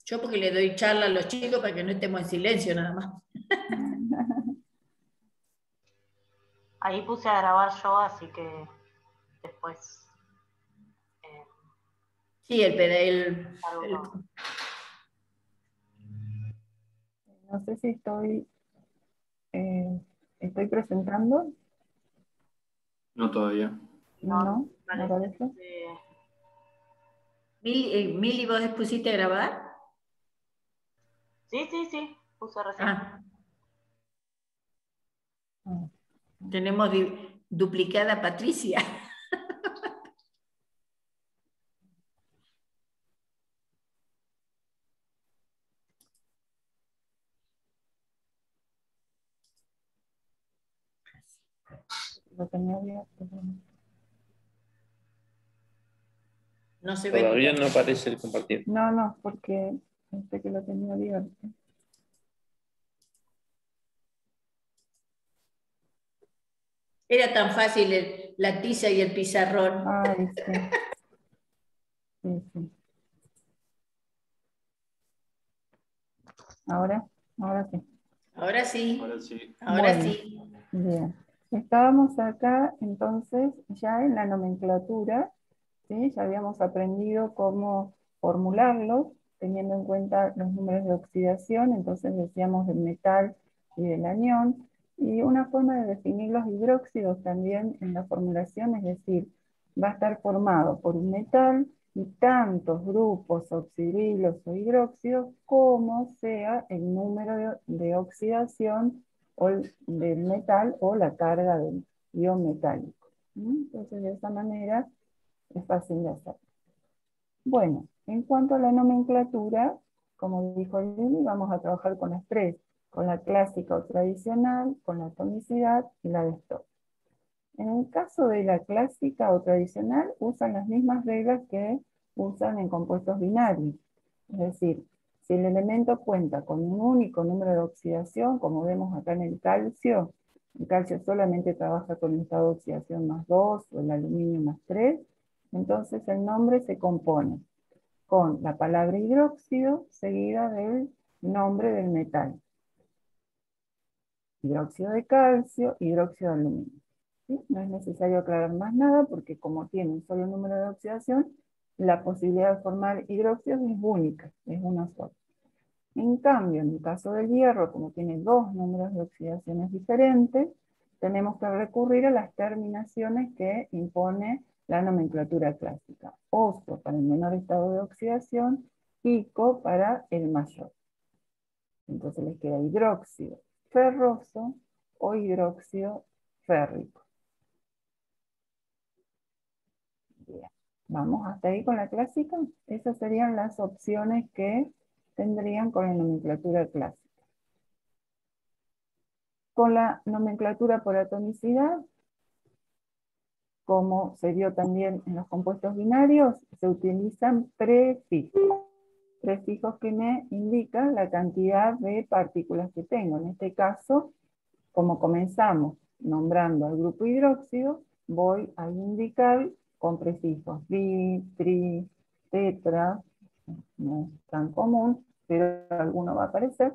Yo porque le doy charla a los chicos para que no estemos en silencio nada más. Ahí puse a grabar yo, así que después Sí, No sé si estoy presentando. No todavía. No, parece no parece. Mili, ¿vos pusiste a grabar? Sí, puse recién. Ah. Tenemos duplicada a Patricia. Lo tenía abierto. No se ve. Todavía no aparece el compartir. No, porque pensé que lo tenía abierto. Era tan fácil la tiza y el pizarrón. Ay, sí. Sí. Ahora sí. Ahora sí. Ahora sí. Ahora Bueno, sí. bien. Estábamos acá entonces ya en la nomenclatura, ¿sí? Ya habíamos aprendido cómo formularlos, teniendo en cuenta los números de oxidación, entonces decíamos del metal y del anión, y una forma de definir los hidróxidos también en la formulación, es decir, va a estar formado por un metal y tantos grupos oxidrilos o hidróxidos como sea el número de oxidación o del metal o la carga del ion metálico. Entonces de esa manera es fácil de hacer. Bueno, en cuanto a la nomenclatura, como dijo Lili, vamos a trabajar con las tres, con la clásica o tradicional, con la atomicidad y la de Stokes. En el caso de la clásica o tradicional, usan las mismas reglas que usan en compuestos binarios. Es decir, si el elemento cuenta con un único número de oxidación, como vemos acá en el calcio solamente trabaja con el estado de oxidación +2 o el aluminio +3, entonces el nombre se compone con la palabra hidróxido seguida del nombre del metal. Hidróxido de calcio, hidróxido de aluminio. ¿Sí? No es necesario aclarar más nada porque como tiene un solo número de oxidación, la posibilidad de formar hidróxidos es única, es una sola. En cambio, en el caso del hierro, como tiene dos números de oxidaciones diferentes, tenemos que recurrir a las terminaciones que impone la nomenclatura clásica. Oso para el menor estado de oxidación, pico para el mayor. Entonces les queda hidróxido ferroso o hidróxido férrico. Bien. Vamos hasta ahí con la clásica. Esas serían las opciones que tendrían con la nomenclatura clásica. Con la nomenclatura por atomicidad, como se vio también en los compuestos binarios, se utilizan prefijos. Prefijos que me indican la cantidad de partículas que tengo. En este caso, como comenzamos nombrando al grupo hidróxido, voy a indicar con prefijos bi, tri, tetra, no es tan común, pero alguno va a aparecer.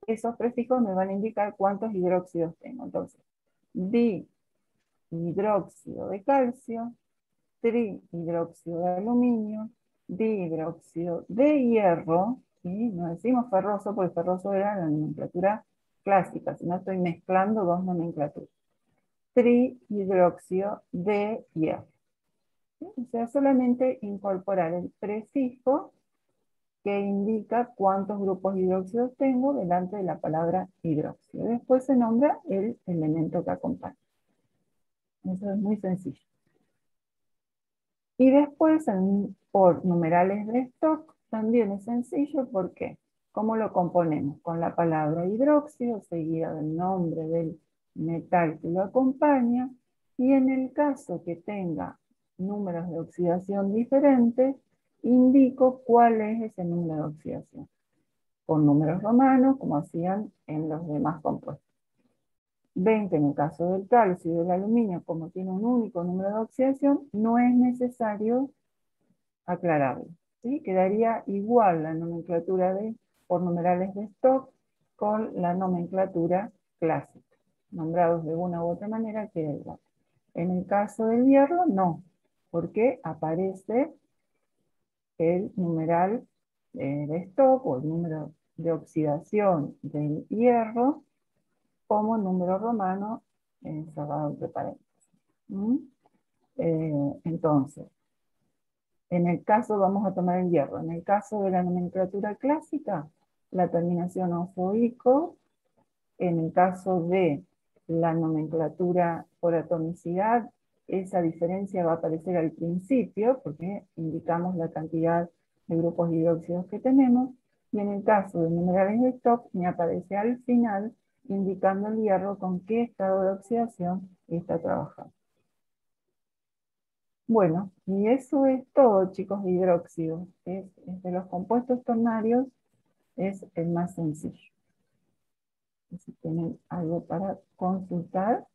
Esos prefijos me van a indicar cuántos hidróxidos tengo. Entonces, dihidróxido de calcio, trihidróxido de aluminio, dihidróxido de hierro, ¿sí? No decimos ferroso porque ferroso era la nomenclatura clásica, sino estoy mezclando dos nomenclaturas. Trihidróxido de hierro. ¿Sí? O sea, solamente incorporar el prefijo que indica cuántos grupos hidróxidos tengo delante de la palabra hidróxido. Después se nombra el elemento que acompaña. Eso es muy sencillo. Y después, por numerales de Stokes, también es sencillo. ¿Por qué? ¿Cómo lo componemos? Con la palabra hidróxido, seguida del nombre del metal que lo acompaña, y en el caso que tenga números de oxidación diferentes, indico cuál es ese número de oxidación. Con números romanos, como hacían en los demás compuestos. 20 en el caso del calcio y del aluminio, como tiene un único número de oxidación, no es necesario aclararlo. ¿sí? Quedaría igual la nomenclatura por numerales de Stock con la nomenclatura clásica. Nombrados de una u otra manera queda igual. En el caso del hierro, no, porque aparece el numeral de Stock o el número de oxidación del hierro como número romano cerrado entre paréntesis. ¿Mm? Entonces, en el caso, vamos a tomar el hierro, en el caso de la nomenclatura clásica, la terminación ofoico. En el caso de la nomenclatura por atomicidad, esa diferencia va a aparecer al principio, porque indicamos la cantidad de grupos hidróxidos que tenemos, y en el caso de numerales de Stock, me aparece al final, indicando el hierro con qué estado de oxidación está trabajando. Bueno, y eso es todo, chicos, de hidróxido. Es de los compuestos ternarios, es el más sencillo. Si tienen algo para consultar.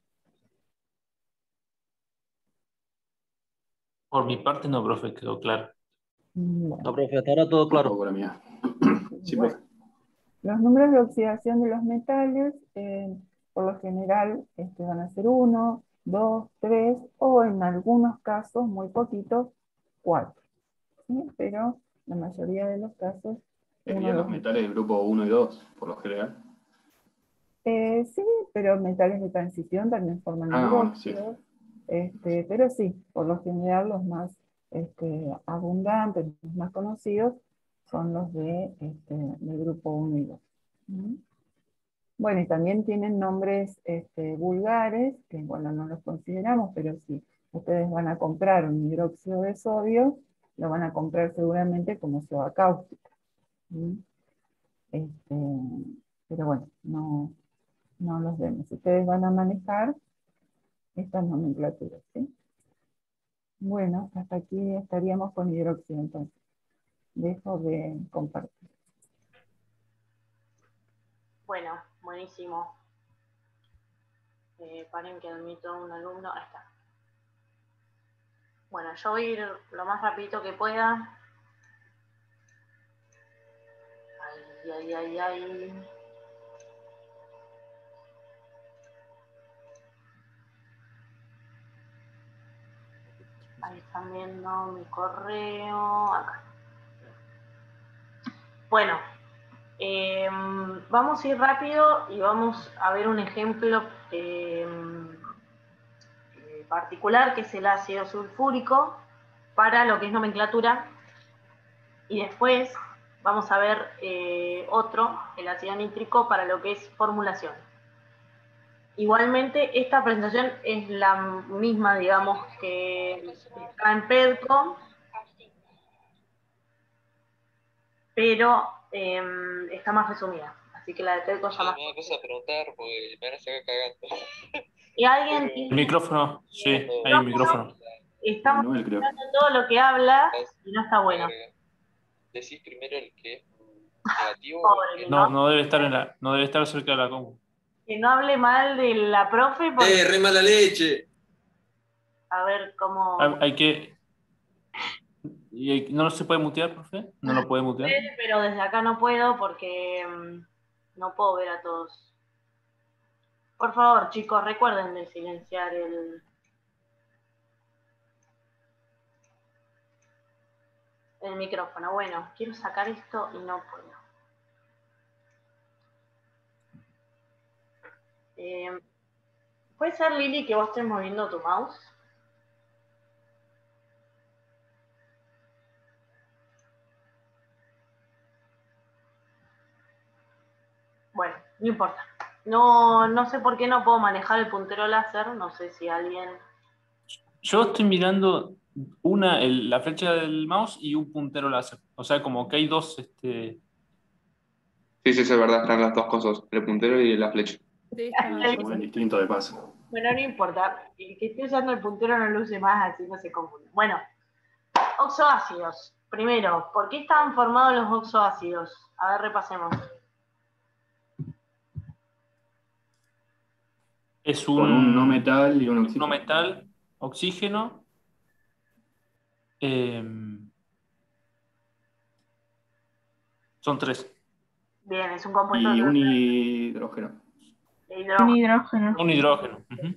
Por mi parte no, profe, quedó claro. Bueno, No, profe, hasta ahora todo claro. Tampoco la mía. Sí, bueno. profe. Los números de oxidación de los metales, por lo general, van a ser 1, 2, 3, o en algunos casos, muy poquitos, 4. ¿Sí? Pero la mayoría de los casos, 1, Serían los 2. metales del grupo 1 y 2, por lo general. Sí, pero metales de transición también forman Bueno, sí. hidróxidos. Pero sí, por lo general los más abundantes, los más conocidos, son los del grupo 1 y 2. ¿Mm? Bueno, y también tienen nombres vulgares, que bueno, no los consideramos, pero si ustedes van a comprar un hidróxido de sodio, lo van a comprar seguramente como soda cáustica. ¿Mm? Pero bueno, no los vemos. Ustedes van a manejar estas nomenclaturas, ¿sí? Bueno, hasta aquí estaríamos con hidróxido entonces. Dejo de compartir. Bueno, buenísimo. Paren que admito a un alumno. Ahí está. Bueno, yo voy a ir lo más rapidito que pueda. Ay. Ahí están viendo mi correo. Acá. Bueno, vamos a ir rápido y vamos a ver un ejemplo particular, que es el ácido sulfúrico, para lo que es nomenclatura. Y después vamos a ver otro, el ácido nítrico, para lo que es formulación. Igualmente, esta presentación es la misma, digamos, que está en PEDCO, pero está más resumida. Así que la de PEDCO ya más... Una cosa a preguntar, porque me van a sacar cagando. ¿Y alguien El tiene micrófono, sí, hay un micrófono. Estamos Manuel, creo. escuchando todo lo que habla y no está bueno. Decís primero el que es negativo o el que No, no debe estar cerca de la compu. Que no hable mal de la profe porque... ¡Re mala leche! A ver cómo... Hay que... ¿No se puede mutear, profe? ¿No lo puede mutear? Pero desde acá no puedo porque no puedo ver a todos. Por favor, chicos, recuerden de silenciar el micrófono. Bueno, quiero sacar esto y no puedo. ¿Puede ser, Lili, que vos estés moviendo tu mouse? Bueno, no importa. No sé por qué no puedo manejar el puntero láser. No sé si alguien... Yo estoy mirando la flecha del mouse y un puntero láser. O sea, como que hay dos... Sí, es verdad, están las dos cosas, el puntero y la flecha. Sí, está Se mueven distinto de paso. Bueno, no importa. El que esté usando el puntero no lo use más, así no se confunde. Bueno, oxoácidos. Primero, ¿por qué estaban formados los oxoácidos? A ver, repasemos. Es Con un no metal y un oxígeno. no metal, oxígeno. Son 3. Bien, es un compuesto Y un ternario hidrógeno. de Un hidrógeno. hidrógeno. Un hidrógeno. Ujú.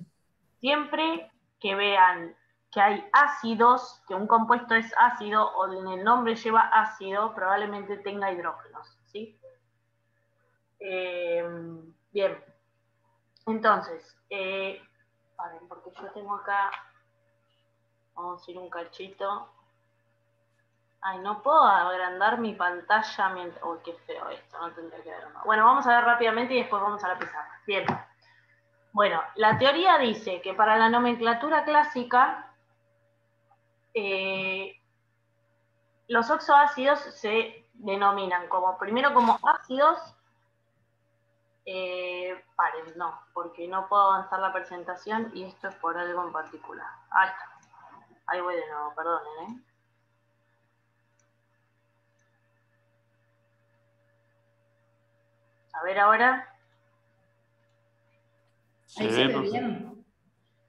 Siempre que vean que hay ácidos, que un compuesto es ácido o en el nombre lleva ácido, probablemente tenga hidrógenos, ¿sí? Bien. Entonces, paren, porque yo tengo acá, vamos a ir un cachito. Ay, no puedo agrandar mi pantalla mientras... Uy, qué feo esto, no tendría que ver más. Bueno, vamos a ver rápidamente y después vamos a la pizarra. Bien. Bueno, la teoría dice que para la nomenclatura clásica, los oxoácidos se denominan primero como ácidos. Paren, no, porque no puedo avanzar la presentación y esto es por algo en particular. Ahí está. Ahí voy de nuevo, perdonen, A ver ahora. Ahí se ve bien.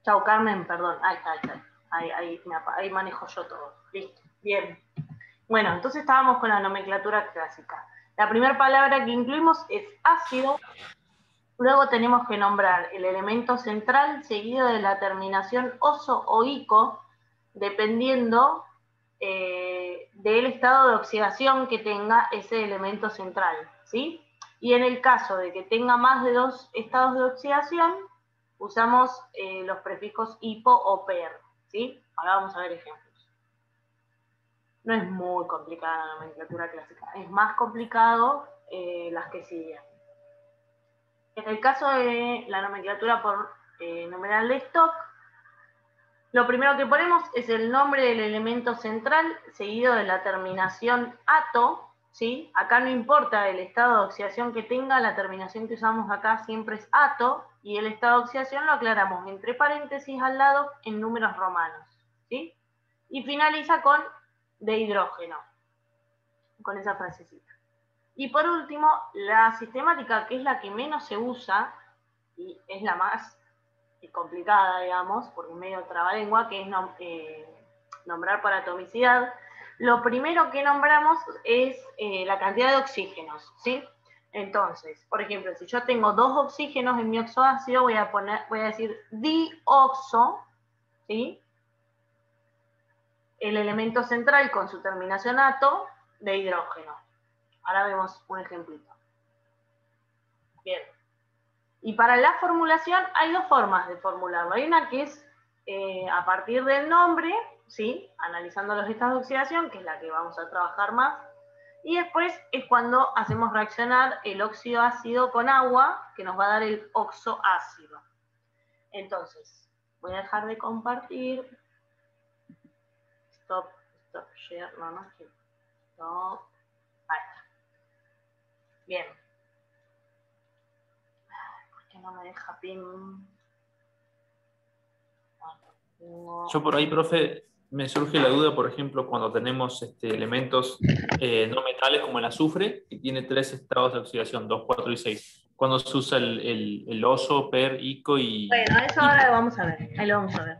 Chau, Carmen, perdón. Ahí está. Ahí manejo yo todo. Listo. Bien. Bueno, entonces estábamos con la nomenclatura clásica. La primera palabra que incluimos es ácido. Luego tenemos que nombrar el elemento central seguido de la terminación oso o ico, dependiendo del estado de oxidación que tenga ese elemento central, ¿sí? Y en el caso de que tenga más de 2 estados de oxidación, usamos los prefijos hipo o per, ¿sí? Ahora vamos a ver ejemplos. No es muy complicada la nomenclatura clásica, es más complicado las que siguen. En el caso de la nomenclatura por numeral de stock, lo primero que ponemos es el nombre del elemento central seguido de la terminación ato, ¿sí? Acá no importa el estado de oxidación que tenga, la terminación que usamos acá siempre es ato, y el estado de oxidación lo aclaramos entre paréntesis al lado en números romanos, ¿sí? Y finaliza con de hidrógeno, con esa frasecita. Y por último, la sistemática, que es la que menos se usa, y es la más complicada, digamos, porque es medio trabalengua, que es nombrar por atomicidad. Lo primero que nombramos es la cantidad de oxígenos, ¿sí? Entonces, por ejemplo, si yo tengo 2 oxígenos en mi oxoácido, voy a decir dioxo, ¿sí? El elemento central con su terminación ato de hidrógeno. Ahora vemos un ejemplito. Bien. Y para la formulación hay 2 formas de formularlo. Hay una que es a partir del nombre, ¿sí? Analizando los estados de oxidación, que es la que vamos a trabajar más. Y después es cuando hacemos reaccionar el óxido ácido con agua, que nos va a dar el oxoácido. Entonces, voy a dejar de compartir. Stop, share, no, stop. Ahí está. Bien. ¿Por qué no me deja pin? Yo por ahí, profe, me surge la duda, por ejemplo, cuando tenemos elementos no metales como el azufre, que tiene 3 estados de oxidación, 2, 4 y 6. Cuando se usa el oso, per, ico y... Bueno, eso ahora lo vamos a ver, ahí lo vamos a ver.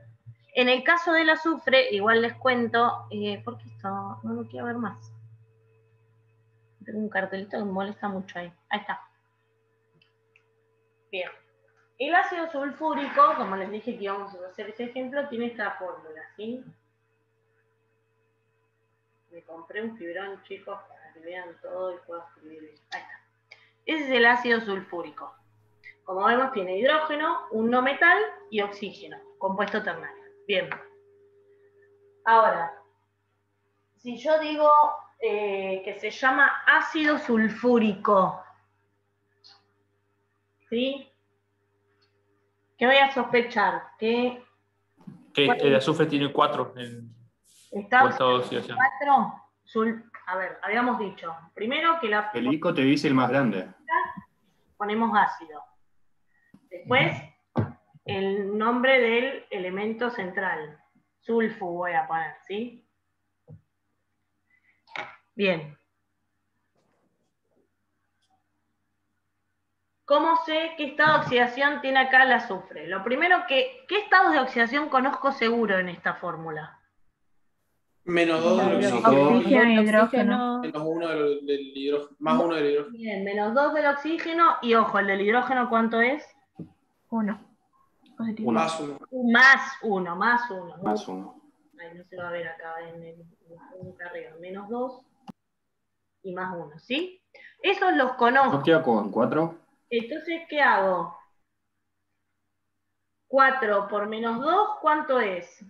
En el caso del azufre, igual les cuento, porque esto no lo quiero ver más. Tengo un cartelito que me molesta mucho ahí. Ahí está. Bien. El ácido sulfúrico, como les dije que íbamos a hacer ese ejemplo, tiene esta fórmula, ¿sí? Me compré un fibrón, chicos, para que vean todo y pueda escribir bien. Ahí está. Ese es el ácido sulfúrico. Como vemos, tiene hidrógeno, un no metal y oxígeno, compuesto ternario. Bien. Ahora, si yo digo que se llama ácido sulfúrico, ¿sí? ¿Qué voy a sospechar? Que el azufre tiene 4 en está estado de oxidación. 4. A ver, habíamos dicho, primero que El ico te dice el más grande. ponemos ácido. Después, el nombre del elemento central. Sulfu voy a poner, ¿sí? Bien. ¿Cómo sé qué estado de oxidación tiene acá el azufre? Lo primero ¿qué estados de oxidación conozco seguro en esta fórmula? Menos 2 del Menos oxígeno. dos. Oxígeno y hidrógeno. Menos 1 del hidrógeno. Más 1 del hidrógeno. Bien, menos 2 del oxígeno y ojo, el del hidrógeno, ¿cuánto es? 1. Positivo. Más 1. Más 1, más 1. Más 1. Ahí no se va a ver acá en el punto arriba. Menos 2 y más 1, ¿sí? Esos los ¿No conozco. queda con 4? Entonces, ¿qué hago? 4 por menos 2, ¿cuánto es?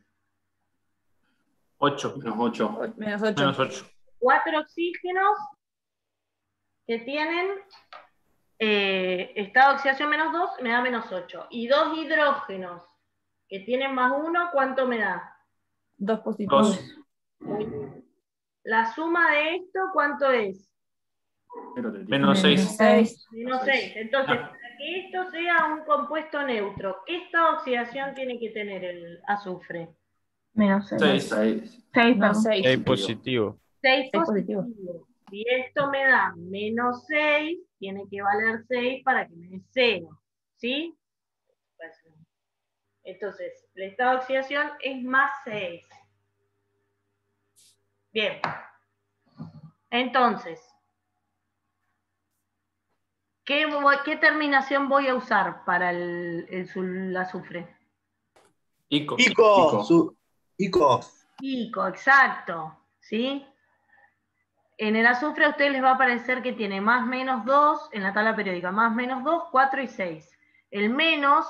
8. Menos 8. Menos 8. Menos 8. 4 oxígenos que tienen estado de oxidación menos 2 me da menos 8. Y 2 hidrógenos que tienen más 1, ¿cuánto me da? 2 positivos. 2. La suma de esto, ¿cuánto es? Menos 6. 6. Menos 6. Entonces, para que esto sea un compuesto neutro, ¿qué estado de oxidación tiene que tener el azufre? Menos 6. 6. 6, No, 6. 6 positivo. 6 6 positivo. positivo. Si esto me da menos 6, tiene que valer 6 para que me dé 0. ¿Sí? Entonces, el estado de oxidación es más 6. Bien. Entonces, ¿qué terminación voy a usar para el azufre? Ico. Ico. Ico, exacto. ¿Sí? En el azufre a ustedes les va a parecer que tiene más menos 2 en la tabla periódica, más menos 2, 4 y 6. El menos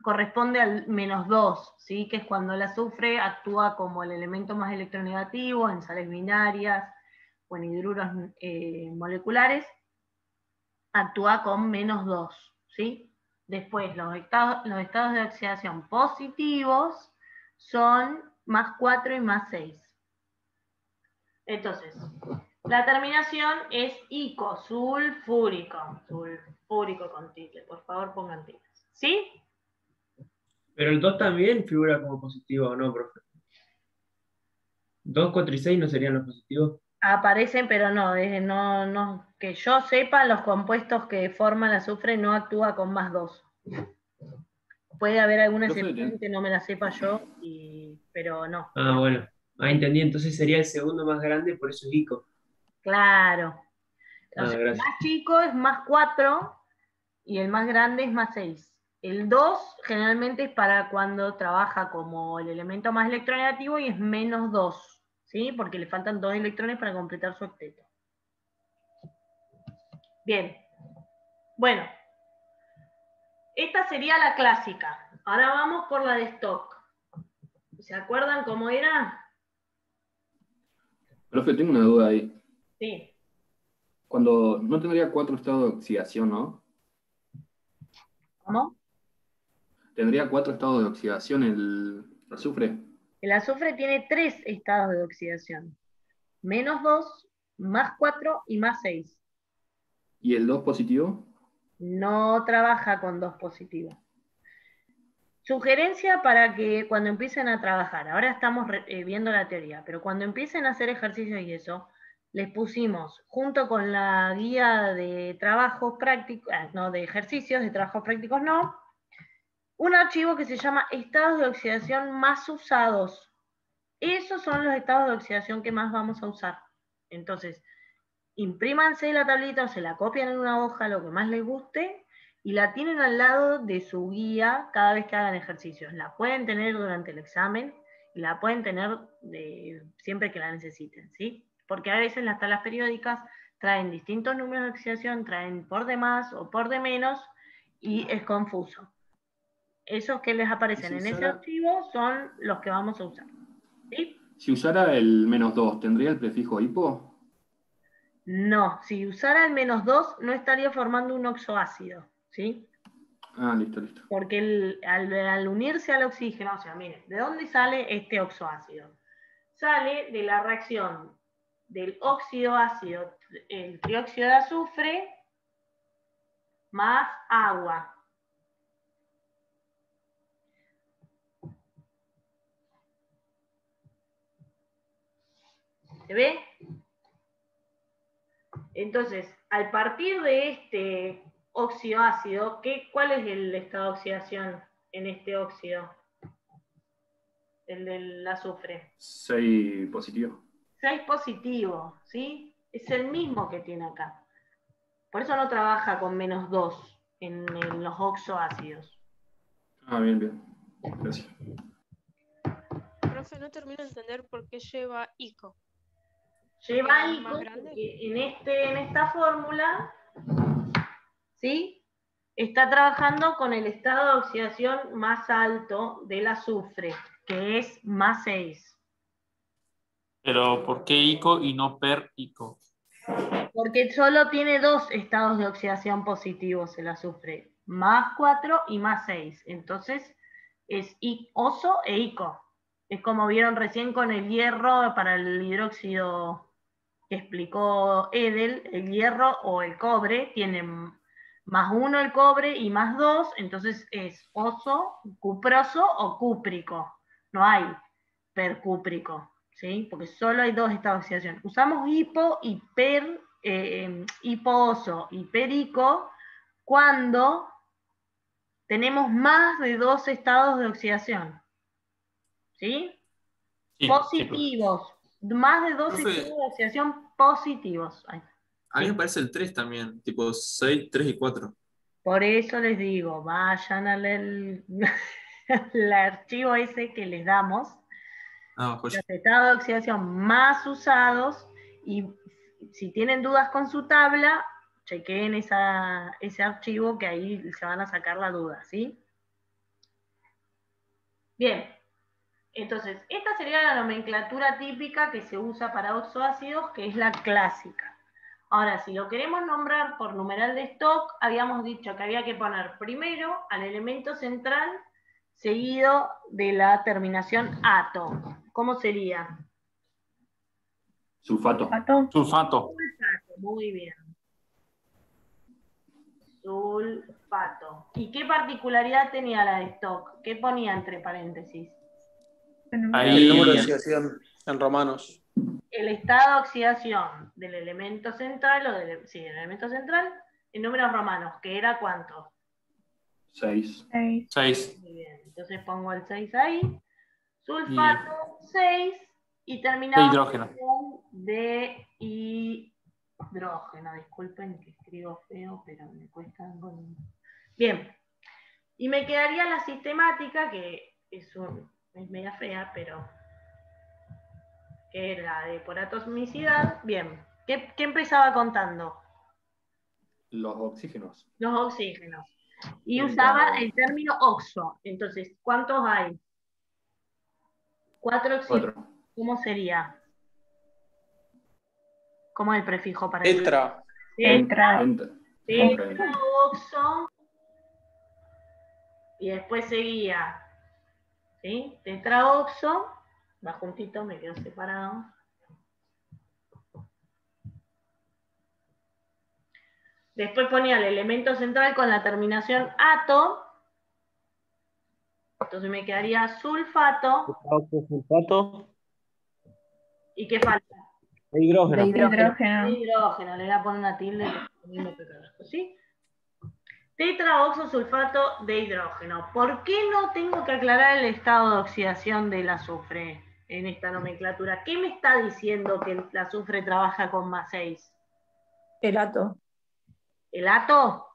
corresponde al menos 2, ¿sí? Que es cuando el azufre actúa como el elemento más electronegativo en sales binarias o en hidruros moleculares, actúa con menos 2, ¿sí? Después, los estados de oxidación positivos son más 4 y más 6. Entonces, la terminación es ico, sulfúrico. Sulfúrico con tilde. Por favor, pongan tildes. ¿Sí? Pero el 2 también figura como positivo, ¿o no, profe? 2, 4 y 6 no serían los positivos. Aparecen, pero no, no, que yo sepa, los compuestos que forman el azufre no actúa con más 2. Puede haber alguna excepción que no me la sepa yo, pero no. Ah, bueno. Ah, entendí. Entonces sería el segundo más grande, por eso es ICO. Claro. O sea, el Gracias. más chico es más 4 y el más grande es más 6. El 2 generalmente es para cuando trabaja como el elemento más electronegativo y es menos 2, ¿sí? Porque le faltan 2 electrones para completar su octeto. Bien. Bueno. Esta sería la clásica. Ahora vamos por la de stock. ¿Se acuerdan cómo era? Profe, tengo una duda ahí. Sí. Cuando no tendría 4 estados de oxidación, ¿no? ¿Cómo? ¿Tendría 4 estados de oxidación el azufre? El azufre tiene 3 estados de oxidación. Menos 2, más 4 y más 6. ¿Y el 2 positivo? No trabaja con 2 positivos. Sugerencia para que cuando empiecen a trabajar, ahora estamos viendo la teoría, pero cuando empiecen a hacer ejercicios y eso, les pusimos, junto con la guía de trabajos prácticos, no, de ejercicios, de trabajos prácticos no, un archivo que se llama estados de oxidación más usados. Esos son los estados de oxidación que más vamos a usar. Entonces, imprímanse la tablita o se la copian en una hoja, lo que más les guste, y la tienen al lado de su guía cada vez que hagan ejercicios. La pueden tener durante el examen y la pueden tener siempre que la necesiten, ¿sí? Porque a veces las tablas periódicas traen distintos números de oxidación, traen por de más o por de menos, y es confuso. Esos que les aparecen en ese archivo son los que vamos a usar, ¿sí? Si usara el menos 2, ¿tendría el prefijo hipo? No, si usara el menos 2 no estaría formando un oxoácido, ¿sí? Ah, listo. Porque al unirse al oxígeno, o sea, miren, ¿de dónde sale este oxoácido? Sale de la reacción del óxido ácido, el trióxido de azufre, más agua. ¿Se ve? Entonces, al partir de este óxido ácido, ¿cuál es el estado de oxidación en este óxido? el del azufre. 6 positivo. 6 positivo, ¿sí? Es el mismo que tiene acá. Por eso no trabaja con -2 en los oxoácidos. Ah, bien, bien. Gracias. Profe, no termino de entender por qué lleva ICO. Lleva ¿Es ICO más grande? porque en esta fórmula, ¿sí? Está trabajando con el estado de oxidación más alto del azufre, que es +6. Pero ¿por qué ICO y no per ICO? Porque solo tiene 2 estados de oxidación positivos el azufre, +4 y +6. Entonces es oso e ICO. Es como vieron recién con el hierro para el hidróxido que explicó Edel, el hierro o el cobre tienen +1 el cobre y +2, entonces es oso, cuproso o cúprico. No hay percúprico, ¿sí? Porque solo hay 2 estados de oxidación. Usamos hipo y hipooso y perico cuando tenemos más de 2 estados de oxidación. ¿Sí? Sí, Positivos. Más de 2 Profe. estados de oxidación positivos. Ay. A mí me parece el 3 también, tipo 6, 3 y 4. Por eso les digo, vayan al al archivo ese que les damos, Ah, joya. los estados de oxidación más usados, y si tienen dudas con su tabla, chequeen ese archivo que ahí se van a sacar la duda, ¿sí? Bien, entonces, esta sería la nomenclatura típica que se usa para oxoácidos, que es la clásica. Ahora, si lo queremos nombrar por numeral de stock, habíamos dicho que había que poner primero al elemento central, seguido de la terminación ato. ¿Cómo sería? Sulfato. Sulfato. Sulfato, muy bien. Sulfato. ¿Y qué particularidad tenía la de stock? ¿Qué ponía entre paréntesis? Ahí. El número de oxidación en romanos. El estado de oxidación del elemento central, del elemento central, en números romanos, que era ¿cuánto? 6. 6. Muy bien, entonces pongo el 6 ahí. Sulfato 6 y terminamos hidrógeno. con de hidrógeno. Disculpen que escribo feo, pero me cuesta algo. Bien. Y me quedaría la sistemática, que es media fea, pero que era de por atomicidad. Bien. ¿Qué empezaba contando? Los oxígenos. Los oxígenos. Y usaba el término oxo. Entonces, ¿cuántos hay? 4 oxígenos. 4. ¿Cómo sería? ¿Cómo es el prefijo para Tetra. Tetraoxo. Y después seguía, ¿sí? Tetraoxo. Va juntito, me quedo separado. Después ponía el elemento central con la terminación ato. Entonces me quedaría sulfato. Sulfato. ¿Y qué falta? De hidrógeno. De hidrógeno. De hidrógeno. Le voy a poner una tilde, ¿sí? Tetraoxosulfato de hidrógeno. ¿Por qué no tengo que aclarar el estado de oxidación del azufre en esta nomenclatura? ¿Qué me está diciendo que el azufre trabaja con +6? El ato. ¿El ato?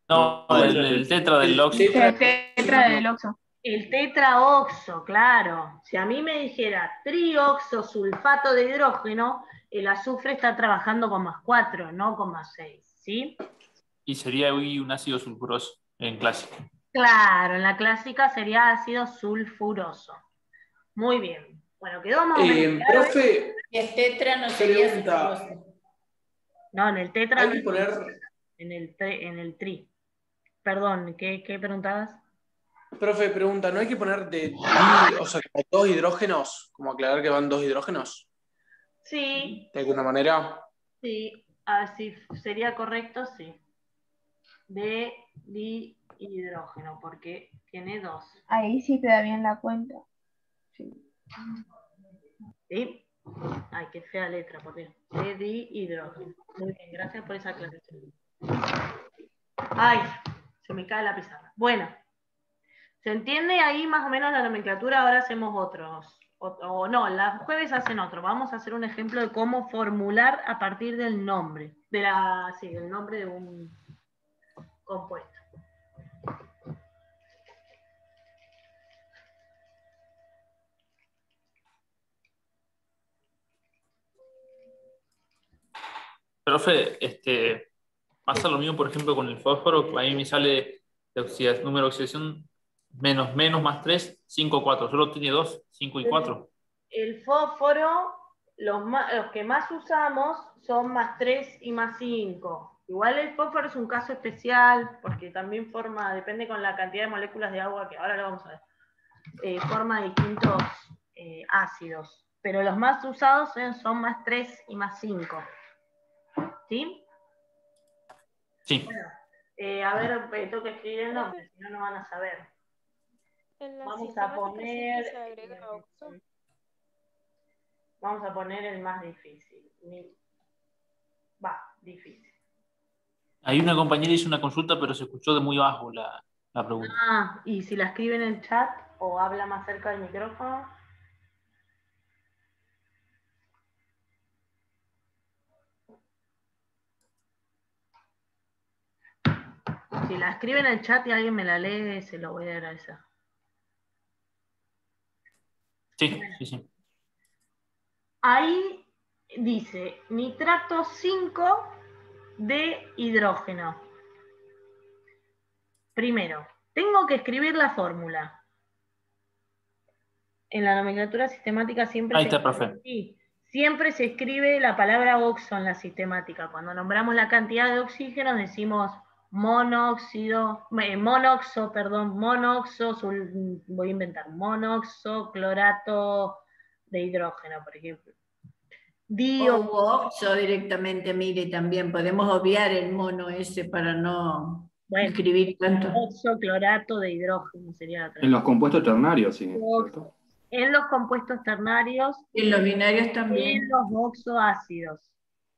No, el tetra del oxo. El tetra del oxo. El tetraoxo, claro. Si a mí me dijera trioxosulfato de hidrógeno, el azufre está trabajando con +4, no con +6, ¿sí? Y sería hoy un ácido sulfuroso en clásico. Claro, en la clásica sería ácido sulfuroso. Muy bien. Bueno, quedó más o menos claro. Profe, Y el tetra no sería pregunta. sulfuroso. No, en el tetra Hay no. que poner, En el tri. Perdón, ¿qué preguntabas? profe, pregunta, ¿no hay que poner o sea, como 2 hidrógenos? Como aclarar que van 2 hidrógenos, Sí, de alguna manera. sí, así sería correcto, sí. De dihidrógeno, porque tiene 2. Ahí sí te da bien la cuenta. ¿Sí? Ay, qué fea letra, por Dios. De dihidrógeno. Muy bien, gracias por esa aclaración. Ay, se me cae la pizarra. Bueno, ¿Se entiende ahí más o menos la nomenclatura? Ahora hacemos otros. O no, los jueves hacen otro. Vamos a hacer un ejemplo de cómo formular a partir del nombre. Del nombre de un compuesto. Profe, pasa lo mismo, por ejemplo, con el fósforo, que a mí me sale número de oxidación menos más 3, 5, 4. Solo tiene 2, 5 y 4. El fósforo, los que más usamos son más 3 y más 5. Igual el fósforo es un caso especial, porque también depende con la cantidad de moléculas de agua, que ahora lo vamos a ver, forma distintos ácidos. Pero los más usados son más 3 y más 5. ¿Sí? Sí. Bueno, a ver, tengo que escribir el nombre, si no, no van a saber. Vamos a poner... Vamos a poner el más difícil. Difícil. Ahí una compañera hizo una consulta, pero se escuchó de muy bajo la pregunta. Ah, y si la escribe en el chat o habla más cerca del micrófono. Si la escribe en el chat y alguien me la lee, se lo voy a agradecer. Sí, sí, sí. Ahí dice nitrato 5 de hidrógeno. Primero, tengo que escribir la fórmula. En la nomenclatura sistemática siempre Ahí está, profe. Sí, siempre se escribe la palabra oxo en la sistemática. Cuando nombramos la cantidad de oxígeno decimos monoxo, voy a inventar, monoxo, clorato de hidrógeno, por ejemplo. O oxo directamente, mire, también podemos obviar el mono ese para no escribir tanto. Oxo, clorato de hidrógeno sería la En los compuestos ternarios, sí. ¿Cierto? En los compuestos ternarios. En los binarios también. En los oxoácidos.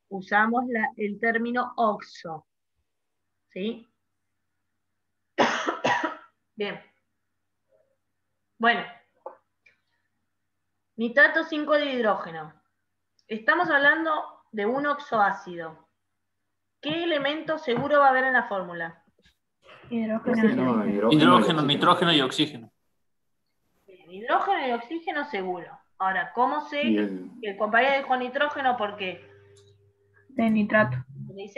Usamos el término oxo. ¿Sí? Bien. Bueno. Nitrato 5 de hidrógeno. Estamos hablando de un oxoácido. ¿Qué elemento seguro va a haber en la fórmula? Hidrógeno, nitrógeno y oxígeno. Hidrógeno y oxígeno seguro. Ahora, ¿cómo sé que el compañero dijo nitrógeno? ¿Por qué? De nitrato.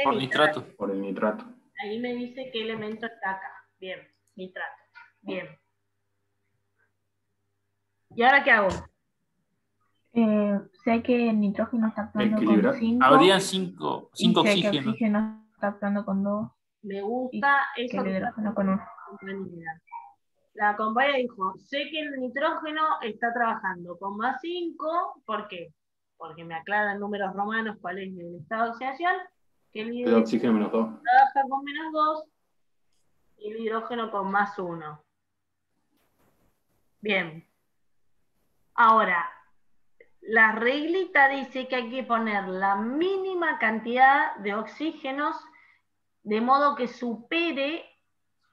Por nitrato. Por el nitrato. Ahí me dice qué elemento está acá. Bien, nitrato. Bien. ¿Y ahora qué hago? Sé que el nitrógeno está actuando con 5. Habrían 5 oxígenos. oxígenos. Que el oxígeno está actuando con 2. Me gusta eso. Que el hidrógeno con 1. La compañera dijo, sé que el nitrógeno está trabajando con más 5, ¿por qué? Porque me aclaran números romanos cuál es el estado de oxidación, que el oxígeno menos 2. Trabaja con menos 2 y el hidrógeno con más 1. Bien. Ahora, la reglita dice que hay que poner la mínima cantidad de oxígenos de modo que supere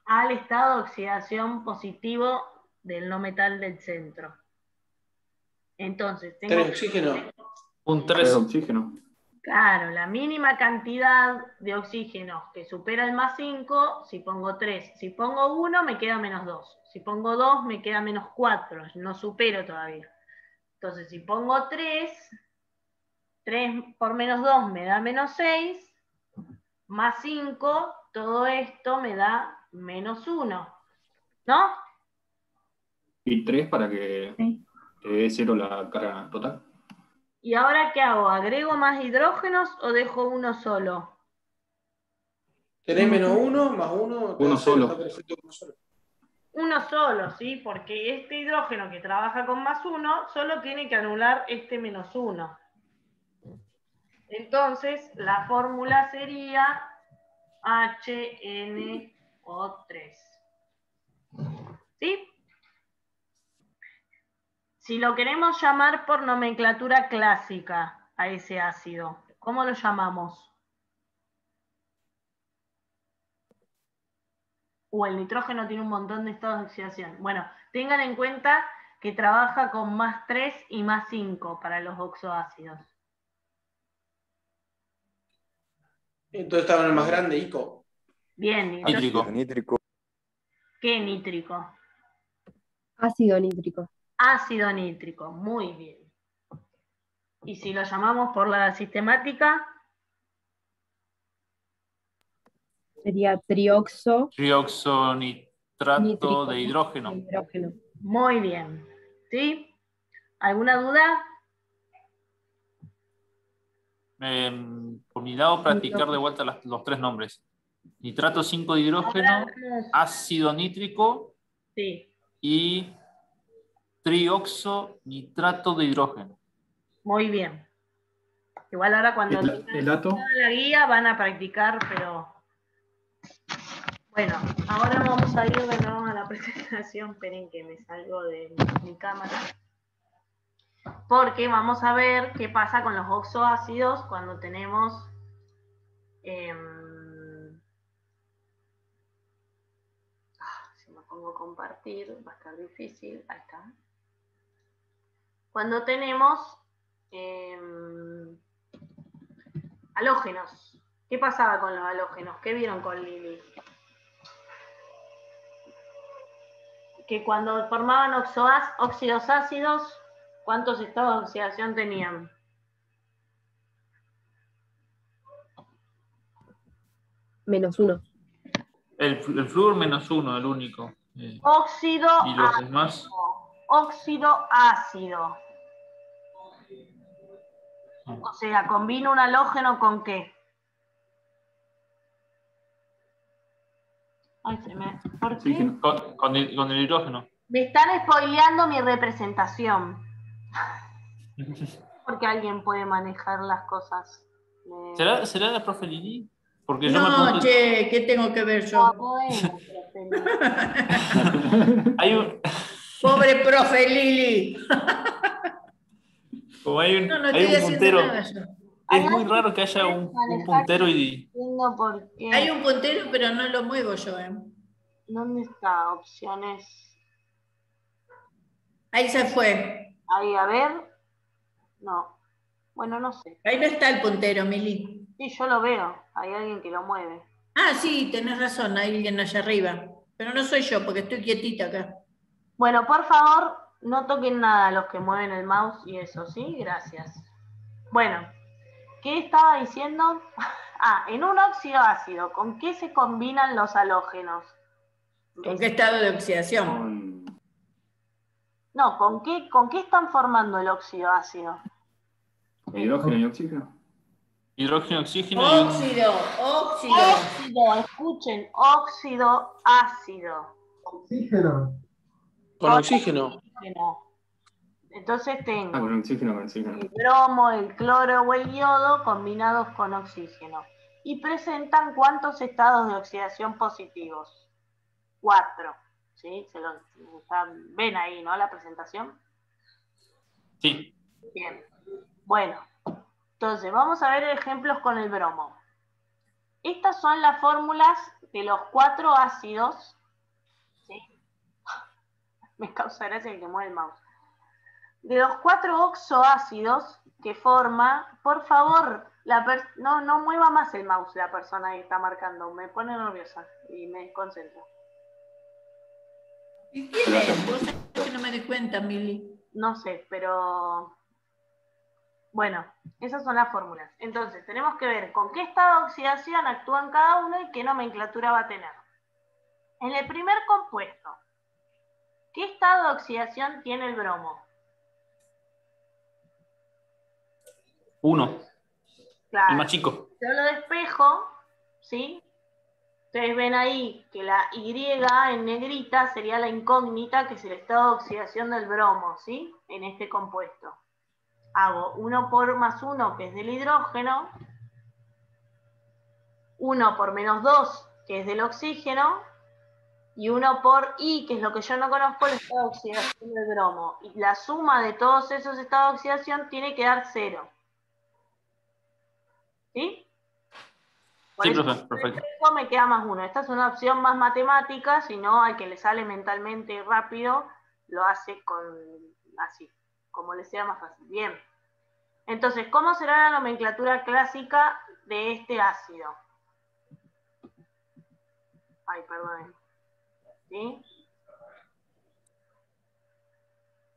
al estado de oxidación positivo del no metal del centro. Entonces, tengo 3 oxígenos. Un 3 oxígeno. Claro, la mínima cantidad de oxígenos que supera el más 5, si pongo 3. Si pongo 1, me queda menos 2. Si pongo 2, me queda menos 4. No supero todavía. Entonces, si pongo 3 por menos 2 me da menos 6, más 5, todo esto me da menos 1. ¿No? Y 3 para que te dé 0 la carga total. ¿Y ahora qué hago? ¿Agrego más hidrógenos o dejo uno solo? Tenés menos 1, más 1. Uno solo. Está perfecto uno solo. Uno solo, ¿sí? Porque este hidrógeno que trabaja con más 1 solo tiene que anular este menos 1. Entonces, la fórmula sería HNO3. ¿Sí? Si lo queremos llamar por nomenclatura clásica a ese ácido, ¿cómo lo llamamos? El nitrógeno tiene un montón de estados de oxidación. Bueno, tengan en cuenta que trabaja con +3 y +5 para los oxoácidos. Entonces estaba en el más grande, ICO. Bien, Nítrico. ¿Qué nítrico? Ácido nítrico. Ácido nítrico, muy bien. Y si lo llamamos por la sistemática, sería trioxonitrato Trioxonitrato de hidrógeno. Muy bien. ¿Sí? ¿Alguna duda? Por mi lado, practicar de vuelta los 3 nombres. Nitrato 5 de hidrógeno, ácido nítrico sí. Y trioxonitrato de hidrógeno. Muy bien. Igual ahora cuando el dato la guía van a practicar, pero... Bueno, ahora vamos a ir de nuevo a la presentación. Esperen que me salgo de mi cámara. Porque vamos a ver qué pasa con los oxoácidos cuando tenemos... si me pongo a compartir, va a estar difícil. Ahí está. Cuando tenemos halógenos. ¿Qué pasaba con los halógenos? ¿Qué vieron con Lili? Que cuando formaban óxidos ácidos, ¿cuántos estados de oxidación tenían? -1. El flúor -1, el único. Óxido y los ácido. demás. Óxido ácido. O sea, combina un halógeno con qué? Ay, ¿por qué? Con el hidrógeno. Me están spoileando mi representación. Porque alguien puede manejar las cosas. ¿Será la profe Lili? Porque no, che, ¿qué tengo que ver yo? Hay un... Pobre profe Lili. Como hay un puntero. Es muy raro que haya un puntero y... Hay un puntero, pero no lo muevo yo. ¿Dónde está? Opciones. Ahí se fue. Ahí, a ver. No. Bueno, no sé. Ahí no está el puntero, Mili. Sí, yo lo veo. Hay alguien que lo mueve. Ah, sí, tenés razón. Hay alguien allá arriba. Pero no soy yo, porque estoy quietita acá. Bueno, por favor, no toquen nada los que mueven el mouse y eso, ¿sí? Gracias. Bueno, ¿qué estaba diciendo? En un óxido ácido, ¿con qué se combinan los halógenos? ¿Con qué estado de oxidación? No, ¿con qué están formando el óxido ácido? ¿Hidrógeno y oxígeno? Hidrógeno, oxígeno óxido. Óxido, escuchen, óxido ácido. Oxígeno. Con oxígeno. Entonces tengo con oxígeno. El bromo, el cloro o el yodo combinados con oxígeno. Y presentan ¿cuántos estados de oxidación positivos? 4. ¿Sí? ¿Ven ahí, no? La presentación. Sí. Bien. Bueno, entonces vamos a ver ejemplos con el bromo. Estas son las fórmulas de los 4 ácidos. ¿Sí? Me causa gracia el que mueve el mouse. De los 4 oxoácidos que forma, por favor, no mueva más el mouse la persona que está marcando, me pone nerviosa y me desconcentro. ¿Y quién es? Vos sabés que no me di cuenta, Mili. No sé, pero... Bueno, esas son las fórmulas. Entonces, tenemos que ver con qué estado de oxidación actúan cada uno y qué nomenclatura va a tener. En el primer compuesto, ¿qué estado de oxidación tiene el bromo? 1. Claro. El más chico. Yo lo despejo, ¿sí? Ustedes ven ahí que la Y en negrita sería la incógnita, que es el estado de oxidación del bromo, ¿sí? En este compuesto. Hago 1 por +1, que es del hidrógeno, 1 por -2, que es del oxígeno, y 1 por I, que es lo que yo no conozco, el estado de oxidación del bromo. Y la suma de todos esos estados de oxidación tiene que dar 0. ¿Sí? Sí, profe, perfecto. Esto me queda +1. Esta es una opción más matemática, si no, al que le sale mentalmente rápido, lo hace así, como le sea más fácil. Bien. Entonces, ¿cómo será la nomenclatura clásica de este ácido? Ay, perdón. ¿Sí?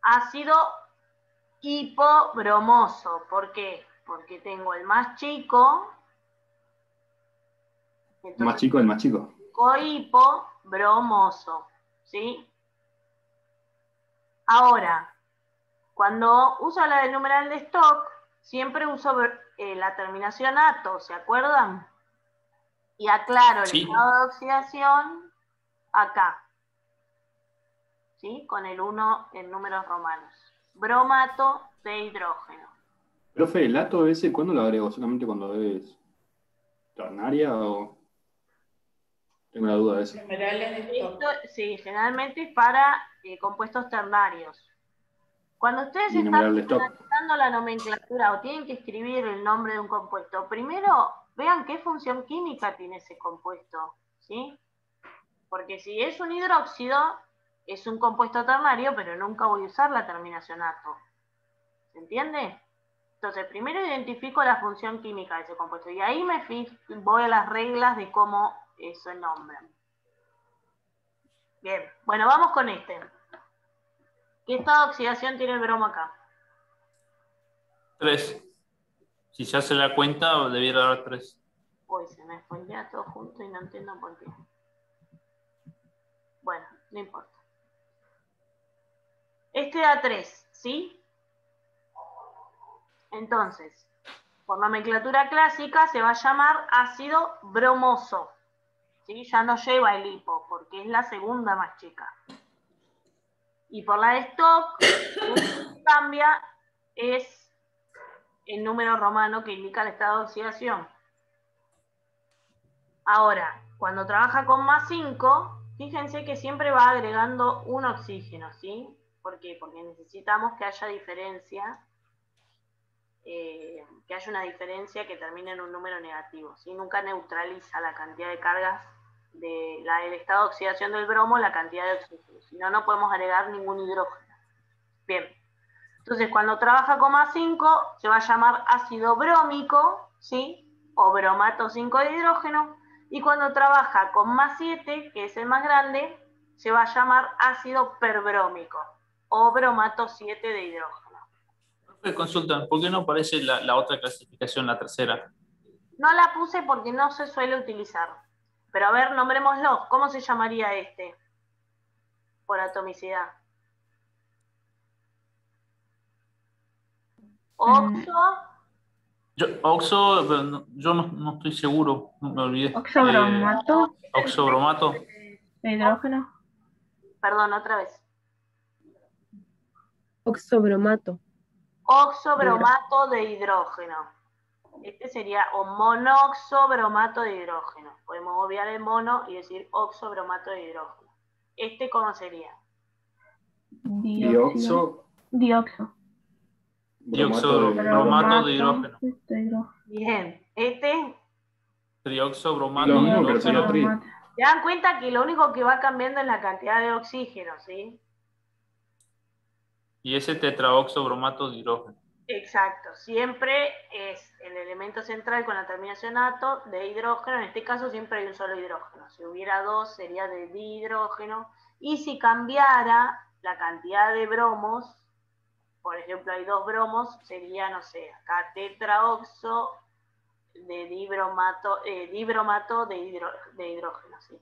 Ácido hipobromoso. ¿Por qué? Porque tengo el más chico. El más chico, el más chico. Hipobromoso. ¿Sí? Ahora, cuando uso la del numeral de Stock, siempre uso la terminación ato, ¿se acuerdan? Y aclaro el estado de oxidación acá. ¿Sí? Con el 1 en números romanos. Bromato de hidrógeno. Profe, ¿el ato ese cuándo lo agrego? ¿Solamente cuando es ternaria o...? Tengo la duda de eso. Esto, sí, generalmente es para compuestos ternarios. Cuando ustedes están analizando la nomenclatura o tienen que escribir el nombre de un compuesto, primero vean qué función química tiene ese compuesto, ¿sí? Porque si es un hidróxido, es un compuesto ternario, pero nunca voy a usar la terminación ato. ¿Se entiende? Entonces, primero identifico la función química de ese compuesto y ahí voy a las reglas de cómo se nombran. Bien, bueno, vamos con este. ¿Qué estado de oxidación tiene el bromo acá? 3. Si se hace la cuenta, debiera dar 3. Uy, se me spoilea todo junto y no entiendo por qué. Bueno, no importa. Este da 3, ¿sí? Entonces, por nomenclatura clásica se va a llamar ácido bromoso. ¿Sí? Ya no lleva el hipo, porque es la segunda más chica. Y por la de Stock, lo único que cambia es el número romano que indica el estado de oxidación. Ahora, cuando trabaja con +5, fíjense que siempre va agregando un oxígeno, ¿sí? ¿Por qué? Porque necesitamos que haya diferencia, que haya una diferencia que termine en un número negativo, ¿sí? Nunca neutraliza la cantidad de cargas del estado de oxidación del bromo, la cantidad de oxígeno. Si no, no podemos agregar ningún hidrógeno. Bien. Entonces, cuando trabaja con +5, se va a llamar ácido brómico, ¿sí? O bromato 5 de hidrógeno. Y cuando trabaja con +7, que es el más grande, se va a llamar ácido perbrómico o bromato 7 de hidrógeno. Consulta, ¿por qué no aparece la otra clasificación, la tercera? No la puse porque no se suele utilizar. Pero a ver, nombrémoslo. ¿Cómo se llamaría este? Por atomicidad. Oxo. Yo no estoy seguro, me olvidé. Oxobromato. Oxobromato. De hidrógeno. Perdón, otra vez. Oxobromato. Oxobromato de hidrógeno. Este sería o monoxobromato de hidrógeno. Podemos obviar el mono y decir oxobromato de hidrógeno. ¿Este cómo sería? Dioxo. Dioxobromato de hidrógeno. Bien. Este. Trioxobromato de hidrógeno. Se dan cuenta que lo único que va cambiando es la cantidad de oxígeno, ¿sí? Y ese tetraoxobromato de hidrógeno. Exacto. Siempre es el elemento central con la terminación ato de hidrógeno. En este caso siempre hay un solo hidrógeno. Si hubiera dos sería de dihidrógeno. Y si cambiara la cantidad de bromos, por ejemplo hay 2 bromos, sería, no sé, acá tetraoxo de dibromato de hidrógeno, ¿sí?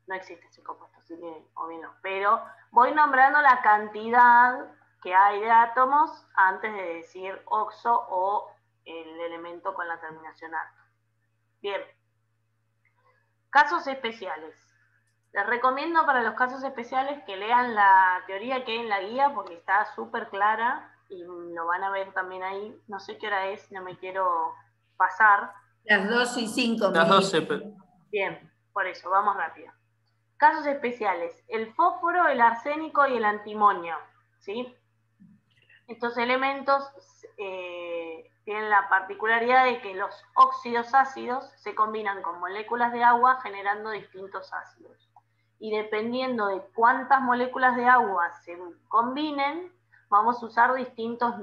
No existe ese compuesto, así que obvio. Pero voy nombrando la cantidad que hay de átomos antes de decir oxo o el elemento con la terminación ato. Bien. Casos especiales. Les recomiendo para los casos especiales que lean la teoría que hay en la guía porque está súper clara y lo van a ver también ahí. No sé qué hora es, no me quiero pasar. Las 2:05. Las 12. Bien, por eso, vamos rápido. Casos especiales. El fósforo, el arsénico y el antimonio, ¿sí? Estos elementos tienen la particularidad de que los óxidos ácidos se combinan con moléculas de agua generando distintos ácidos. Y dependiendo de cuántas moléculas de agua se combinen, vamos a usar distintos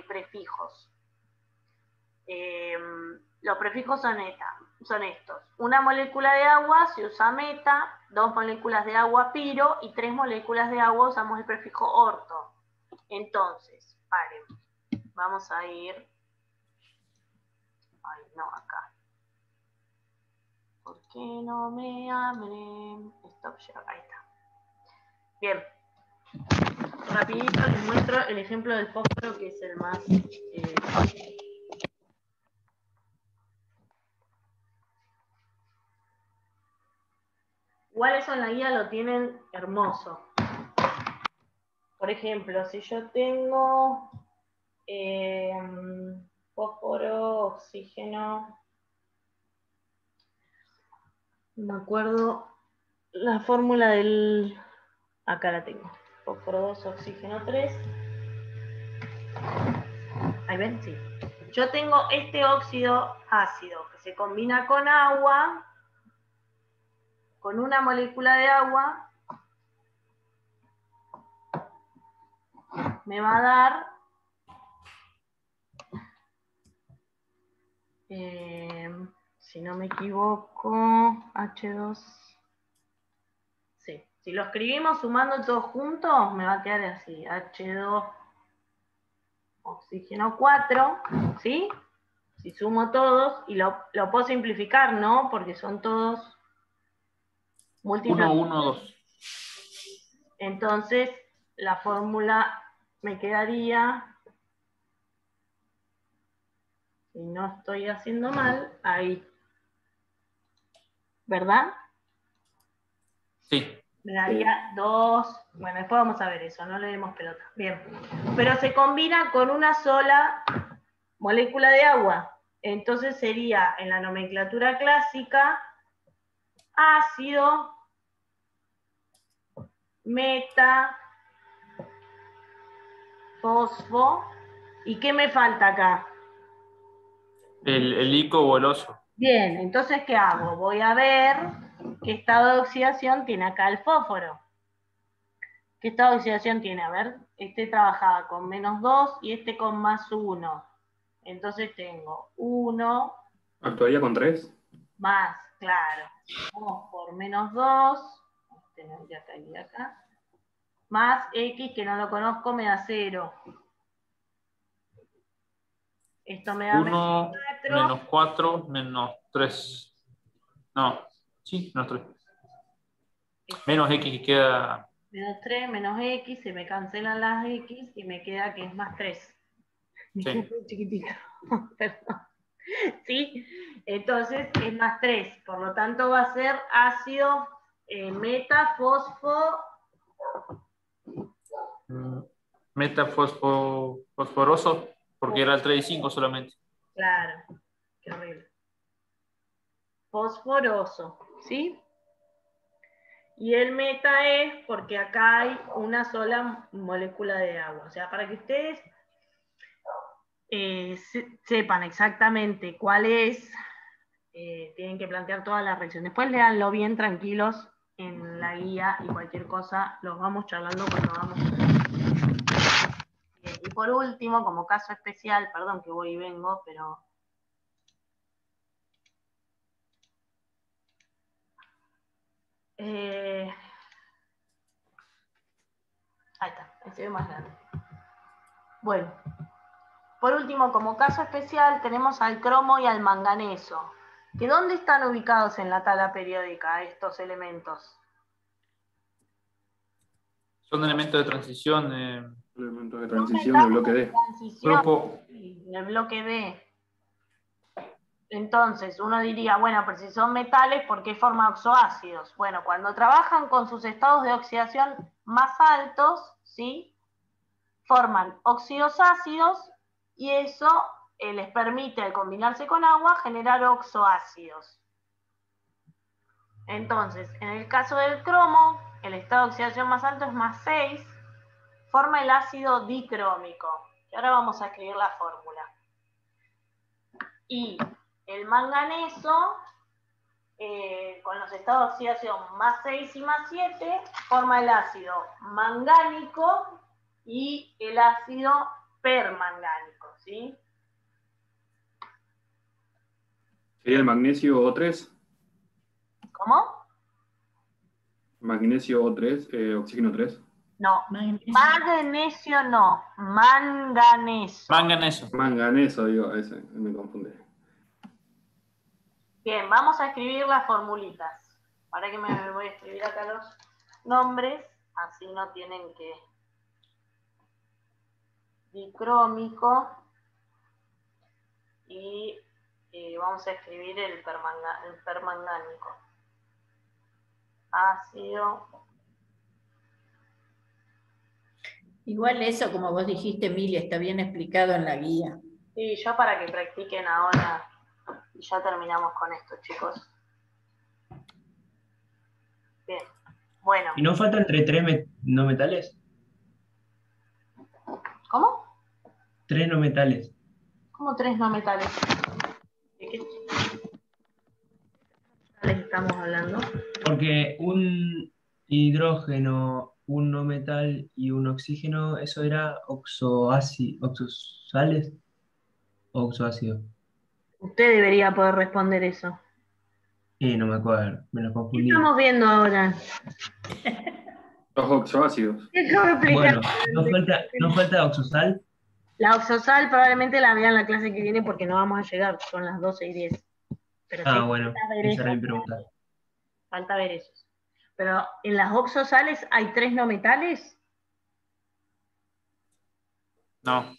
prefijos. Los prefijos son estos. Una molécula de agua se usa meta, 2 moléculas de agua piro y 3 moléculas de agua usamos el prefijo orto. Entonces, paren. Vamos a ir... Ay, no, acá. ¿Por qué no me abren? Stop share, ahí está. Bien. Rapidito les muestro el ejemplo del fósforo, que es el más... Igual eso en la guía lo tienen hermoso. Por ejemplo, si yo tengo fósforo, oxígeno, no me acuerdo la fórmula del... Acá la tengo. Fósforo 2, oxígeno 3. Ahí ven, sí. Yo tengo este óxido ácido que se combina con agua, con una molécula de agua, me va a dar si no me equivoco, H2. Sí, si lo escribimos sumando todos juntos, me va a quedar así, H2, oxígeno 4, ¿sí? Si sumo todos, y lo puedo simplificar, ¿no? Porque son todos múltiplos. 1, 1, 2. Entonces, la fórmula me quedaría, si no estoy haciendo mal, ahí. ¿Verdad? Sí. Me daría 2, bueno, después vamos a ver eso, no le demos pelota. Bien, pero se combina con una sola molécula de agua. Entonces sería, en la nomenclatura clásica, ácido, meta, fosfo. ¿Y qué me falta acá? El ico o el oso. Bien, entonces, ¿qué hago? Voy a ver qué estado de oxidación tiene acá el fósforo. ¿Qué estado de oxidación tiene? A ver, este trabajaba con -2 y este con +1. Entonces tengo 1. ¿Actuaría con 3? Más, claro. Vamos por -2. Este no, de acá y de acá. Más X, que no lo conozco, me da 0. Esto me da 1, -4. -4, -3. No, sí, -3. Menos X que queda... -3, -X, se me cancelan las X y me queda que es +3. Sí. Chiquitito. Perdón. ¿Sí? Entonces es +3. Por lo tanto va a ser ácido metafosfo... Metafosforoso, porque era el 3 y 5 solamente. Claro, qué horrible. Fosforoso, ¿sí? Y el meta es porque acá hay una sola molécula de agua. O sea, para que ustedes sepan exactamente cuál es, tienen que plantear toda la reacción. Después léanlo bien tranquilos en la guía y cualquier cosa los vamos charlando cuando vamos. Y por último, como caso especial, perdón que voy y vengo, pero... ahí está, ahí se ve más grande. Bueno, por último, como caso especial, tenemos al cromo y al manganeso. ¿Que dónde están ubicados en la tabla periódica estos elementos? Son elementos de transición. Elementos de transición del bloque D. Grupo. El bloque D. Entonces, uno diría, bueno, pero si son metales, ¿por qué forman oxoácidos? Bueno, cuando trabajan con sus estados de oxidación más altos, ¿sí? Forman óxidos ácidos y eso les permite, al combinarse con agua, generar oxoácidos. Entonces, en el caso del cromo, el estado de oxidación más alto es +6, forma el ácido dicrómico. Y ahora vamos a escribir la fórmula. Y el manganeso, con los estados de oxidación más 6 y más 7, forma el ácido mangánico y el ácido permangánico, ¿sí? ¿Sería el magnesio O3? ¿Cómo? Magnesio O3, oxígeno 3. No, magnesio no, manganeso. Manganeso. Manganeso, digo, ese, me confunde. Bien, vamos a escribir las formulitas. Para que me voy a escribir acá los nombres, así no tienen que... Dicrómico y vamos a escribir el permangánico. Ácido. Igual eso, como vos dijiste, Emilia, está bien explicado en la guía. Sí, yo para que practiquen ahora y ya terminamos con esto, chicos. Bien, bueno. ¿Y no faltan entre 3 no metales? ¿Cómo? 3 no metales. ¿Cómo 3 no metales? ¿De qué metales estamos hablando? Porque un hidrógeno, un no metal y un oxígeno, ¿eso era oxosales o oxoácido? Usted debería poder responder eso. No me acuerdo, me lo ¿Qué confundí. estamos viendo ahora? Los oxoácidos. Déjame explicar. Bueno, ¿no falta oxosal? La oxosal probablemente la vean la clase que viene porque no vamos a llegar, son las 12:10. Pero sí, Bueno, falta ver esa era eso. mi pregunta. Falta ver eso. Pero en las oxosales hay 3 no metales. No.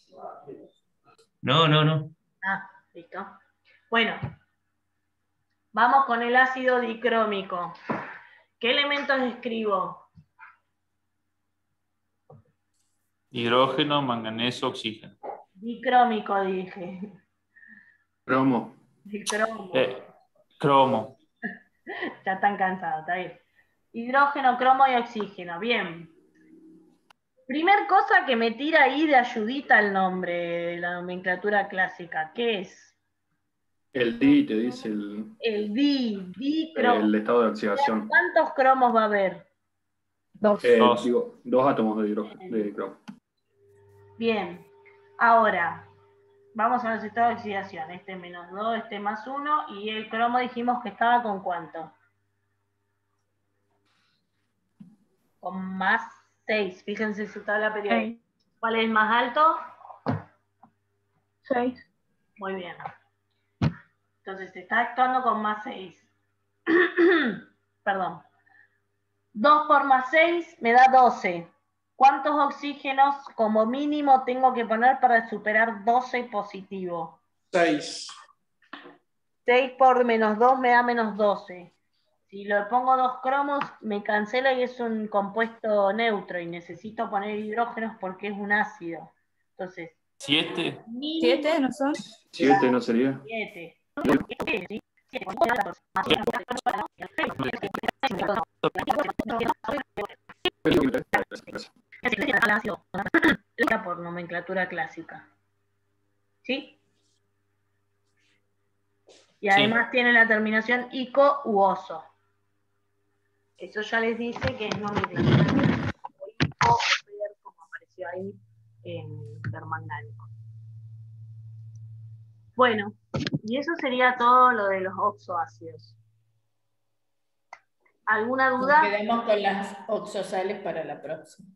No. Ah, listo. Bueno, vamos con el ácido dicrómico. ¿Qué elementos escribo? Hidrógeno, manganeso, oxígeno. Dicrómico dije. Cromo. Dicromo. Cromo. Ya están cansados, está bien. Hidrógeno, cromo y oxígeno. Bien. Primer cosa que me tira ahí de ayudita el nombre de la nomenclatura clásica. ¿Qué es? El di te dice el dicromo. el estado de oxidación. ¿Cuántos cromos va a haber? 2. Digo, 2 átomos de hidrógeno, de cromo. Bien. Ahora, vamos a los estados de oxidación. Este -2, este +1, y el cromo dijimos que estaba con ¿cuánto? Con +6. Fíjense su tabla periódica. ¿Cuál es el más alto? 6. Muy bien. Entonces está actuando con +6. Perdón. 2 por +6 me da 12. ¿Cuántos oxígenos como mínimo tengo que poner para superar 12 positivo? 6. 6 por -2 me da -12. Si le pongo 2 cromos, me cancela y es un compuesto neutro y necesito poner hidrógenos porque es un ácido. Entonces, 7. 7 no son. 7 no sería. 7. Por nomenclatura clásica. ¿Sí? Y además tiene la terminación ico u oso. Eso ya les dice que es nomenclatura clásica. O ico o per, como apareció ahí en permangánico. Bueno, y eso sería todo lo de los oxoácidos. ¿Alguna duda? Nos quedamos con las oxosales para la próxima.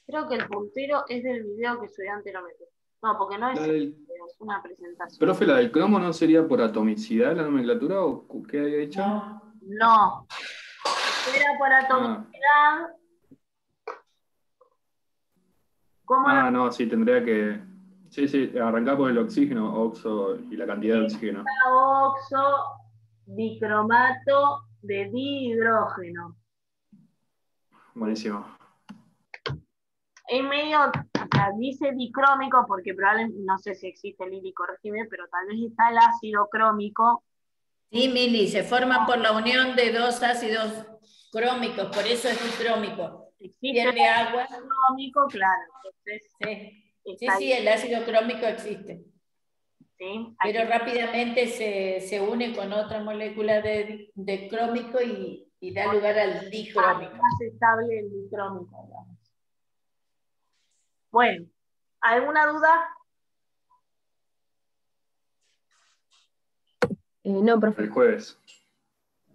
Creo que el puntero es del video que subí anteriormente. No, porque no es el video, es una presentación. Profe, ¿la del cromo no sería por atomicidad la nomenclatura o qué había dicho? No. Era por atomicidad. ¿Cómo no, sí, tendría que... Sí, arrancar por el oxígeno, oxo y la cantidad de oxígeno. Oxo, dicromato de dihidrógeno. Buenísimo. En medio, o sea, dice dicrómico porque probablemente, no sé si existe el lírico, corregime, pero tal vez está el ácido crómico. Sí, Mili, se forman por la unión de 2 ácidos crómicos, por eso es dicrómico. Pierde agua. Crómico, claro. Entonces, sí, el ácido crómico existe. ¿sí? Pero rápidamente se une con otra molécula de crómico y da lugar al dicrómico. Más estable el dicrómico, digamos. Bueno, ¿alguna duda? No, profe. El jueves.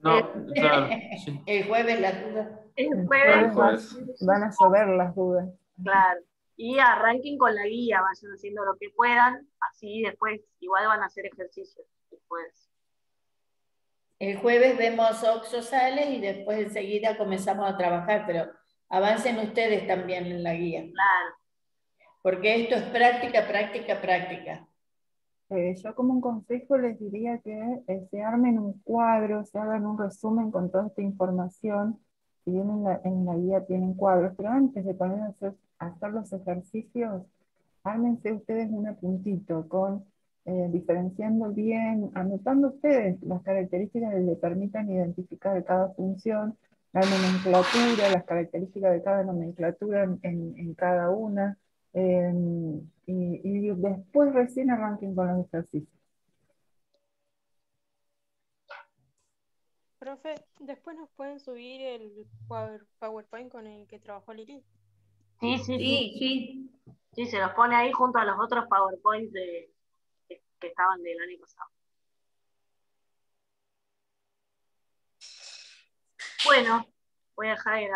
No, claro. Sí. El jueves las dudas. El jueves van a llover las dudas. Claro. Y arranquen con la guía, vayan haciendo lo que puedan, así después igual van a hacer ejercicios después. El jueves vemos oxosales y después enseguida comenzamos a trabajar, pero avancen ustedes también en la guía. Claro. Porque esto es práctica, práctica, práctica. Yo como un consejo les diría que se armen un cuadro, se hagan un resumen con toda esta información. Si bien en la guía tienen cuadros, pero antes de poner a hacer los ejercicios, ármense ustedes un apuntito con diferenciando bien, anotando ustedes las características que le permitan identificar cada función, la nomenclatura, las características de cada nomenclatura en cada una, y después recién arranquen con los ejercicios. Profe, después nos pueden subir el PowerPoint con el que trabajó Lili. Sí, se los pone ahí junto a los otros PowerPoints que estaban del año pasado. Bueno, voy a dejar de